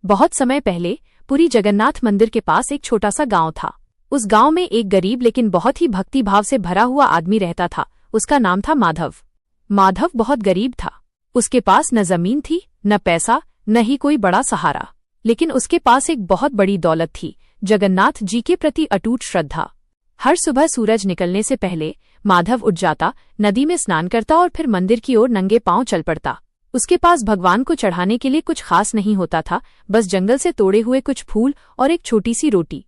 बहुत समय पहले पुरी जगन्नाथ मंदिर के पास एक छोटा सा गांव था। उस गांव में एक गरीब लेकिन बहुत ही भक्ति भाव से भरा हुआ आदमी रहता था। उसका नाम था माधव। माधव बहुत गरीब था। उसके पास न जमीन थी, न पैसा, न ही कोई बड़ा सहारा, लेकिन उसके पास एक बहुत बड़ी दौलत थी, जगन्नाथ जी के प्रति अटूट श्रद्धा। हर सुबह सूरज निकलने से पहले माधव उठ जाता, नदी में स्नान करता और फिर मंदिर की ओर नंगे पांव चल पड़ता। उसके पास भगवान को चढ़ाने के लिए कुछ खास नहीं होता था, बस जंगल से तोड़े हुए कुछ फूल और एक छोटी सी रोटी।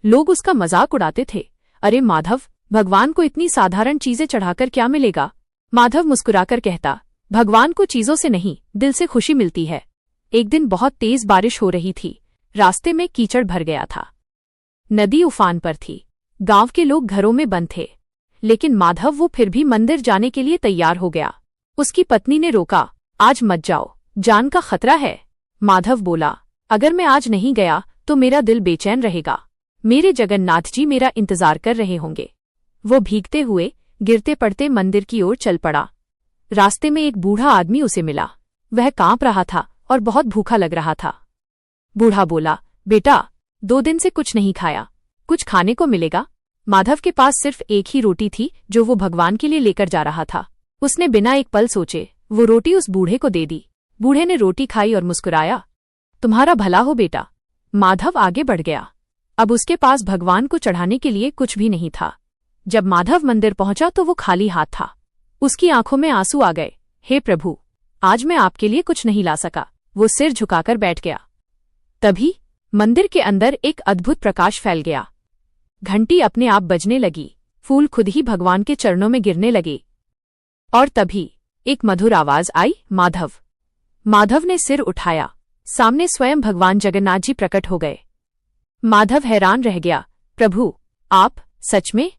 लोग उसका मजाक उड़ाते थे, अरे माधव, भगवान को इतनी साधारण चीजें चढ़ाकर क्या मिलेगा? माधव मुस्कुराकर कहता, भगवान को चीजों से नहीं, दिल से खुशी मिलती है। एक दिन बहुत तेज बारिश हो रही थी। रास्ते में कीचड़ भर गया था। नदी उफान पर थी। गांव के लोग घरों में बंद थे, लेकिन माधव वो फिर भी मंदिर जाने के लिए तैयार हो गया। उसकी पत्नी ने रोका, आज मत जाओ, जान का खतरा है। माधव बोला, अगर मैं आज नहीं गया तो मेरा दिल बेचैन रहेगा। मेरे जगन्नाथ जी मेरा इंतजार कर रहे होंगे। वो भीगते हुए गिरते पड़ते मंदिर की ओर चल पड़ा। रास्ते में एक बूढ़ा आदमी उसे मिला। वह कांप रहा था और बहुत भूखा लग रहा था। बूढ़ा बोला, बेटा, 2 दिन से कुछ नहीं खाया, कुछ खाने को मिलेगा? माधव के पास सिर्फ एक ही रोटी थी जो वो भगवान के लिए लेकर जा रहा था। उसने बिना एक पल सोचे वो रोटी उस बूढ़े को दे दी। बूढ़े ने रोटी खाई और मुस्कुराया, तुम्हारा भला हो बेटा। माधव आगे बढ़ गया। अब उसके पास भगवान को चढ़ाने के लिए कुछ भी नहीं था। जब माधव मंदिर पहुंचा तो वो खाली हाथ था। उसकी आंखों में आंसू आ गए। हे प्रभु, आज मैं आपके लिए कुछ नहीं ला सका। वो सिर झुकाकर बैठ गया। तभी मंदिर के अंदर एक अद्भुत प्रकाश फैल गया। घंटी अपने आप बजने लगी, फूल खुद ही भगवान के चरणों में गिरने लगे। और तभी एक मधुर आवाज आई, माधव। माधव ने सिर उठाया। सामने स्वयं भगवान जगन्नाथ जी प्रकट हो गए। माधव हैरान रह गया, प्रभु, आप सच में?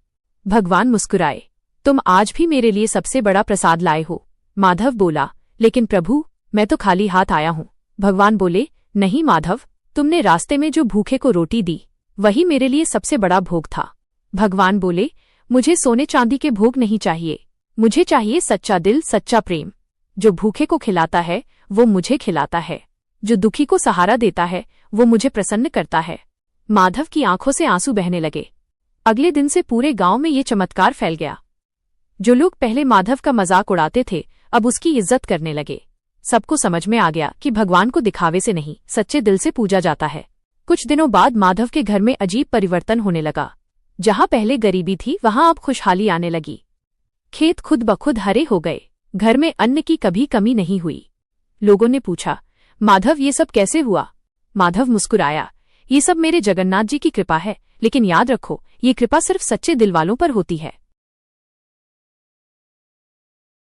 भगवान मुस्कुराए, तुम आज भी मेरे लिए सबसे बड़ा प्रसाद लाए हो। माधव बोला, लेकिन प्रभु, मैं तो खाली हाथ आया हूं। भगवान बोले, नहीं माधव, तुमने रास्ते में जो भूखे को रोटी दी वही मेरे लिए सबसे बड़ा भोग था। भगवान बोले, मुझे सोने चांदी के भोग नहीं चाहिए, मुझे चाहिए सच्चा दिल, सच्चा प्रेम। जो भूखे को खिलाता है वो मुझे खिलाता है, जो दुखी को सहारा देता है वो मुझे प्रसन्न करता है। माधव की आंखों से आंसू बहने लगे। अगले दिन से पूरे गांव में ये चमत्कार फैल गया। जो लोग पहले माधव का मजाक उड़ाते थे अब उसकी इज्जत करने लगे। सबको समझ में आ गया कि भगवान को दिखावे से नहीं, सच्चे दिल से पूजा जाता है। कुछ दिनों बाद माधव के घर में अजीब परिवर्तन होने लगा। जहां पहले गरीबी थी वहां अब खुशहाली आने लगी। खेत खुद ब खुद हरे हो गए। घर में अन्न की कभी कमी नहीं हुई। लोगों ने पूछा, माधव, ये सब कैसे हुआ? माधव मुस्कुराया, ये सब मेरे जगन्नाथ जी की कृपा है, लेकिन याद रखो, ये कृपा सिर्फ सच्चे दिल वालों पर होती है।